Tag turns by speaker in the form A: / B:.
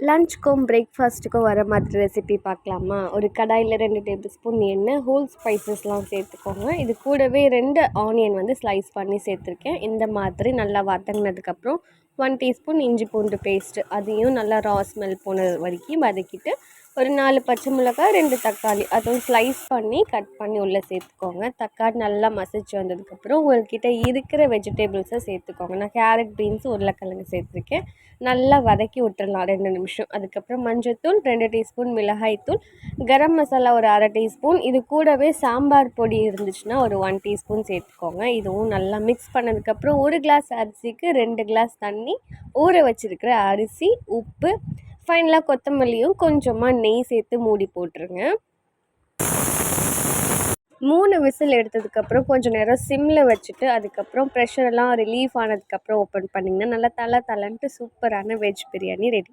A: லஞ்சுக்கும் பிரேக்ஃபாஸ்ட்டுக்கும் வர மாதிரி ரெசிபி பார்க்கலாமா? ஒரு கடாயில் 2 டேபிள் ஸ்பூன் எண்ணெய், ஹோல் ஸ்பைசஸ்லாம் சேர்த்துக்கோங்க. இது கூடவே 2 ஆனியன் வந்து ஸ்லைஸ் பண்ணி சேர்த்துருக்கேன். இந்த மாதிரி நல்லா வதங்கினதுக்கப்புறம் 1 டீஸ்பூன் இஞ்சி பூண்டு பேஸ்ட்டு அதையும் நல்லா ரா ஸ்மெல் போன வரைக்கும் வதக்கிட்டு, ஒரு 4 பச்சை மிளகாய், 2 தக்காளி அதுவும் ஸ்லைஸ் பண்ணி கட் பண்ணி உள்ளே சேர்த்துக்கோங்க. தக்காளி நல்லா மசிச்சு வந்ததுக்கப்புறம் உங்கள்கிட்ட இருக்கிற வெஜிடபிள்ஸை சேர்த்துக்கோங்க. நான் கேரட், பீன்ஸ், உருளைக்கிழங்கு சேர்த்துருக்கேன். நல்லா வதக்கி விட்டுறலாம் 2 நிமிஷம். அதுக்கப்புறம் மஞ்சள்தூள் 2 டீஸ்பூன், மிளகாய்த்தூள், கரம் மசாலா ஒரு 1/2 டீஸ்பூன், இது கூடவே சாம்பார் பொடி இருந்துச்சுன்னா ஒரு 1 டீஸ்பூன் சேர்த்துக்கோங்க. இதுவும் நல்லா மிக்ஸ் பண்ணதுக்கப்புறம் 1 கிளாஸ் அரிசிக்கு 2 கிளாஸ் தண்ணி, ஊற வச்சுருக்கிற அரிசி, உப்பு, ஃபைனலாக கொத்தமல்லியும் கொஞ்சமாக நெய் சேர்த்து மூடி போட்டுருங்க. 3 விசில் எடுத்ததுக்கப்புறம் கொஞ்சம் நேரம் சிம்மில் வச்சுட்டு அதுக்கப்புறம் ப்ரெஷரெல்லாம் ரிலீஃப் ஆனதுக்கப்புறம் ஓப்பன் பண்ணிங்கன்னா நல்லா தலை தலன்ட்டு சூப்பரான வெஜ் பிரியாணி ரெடி.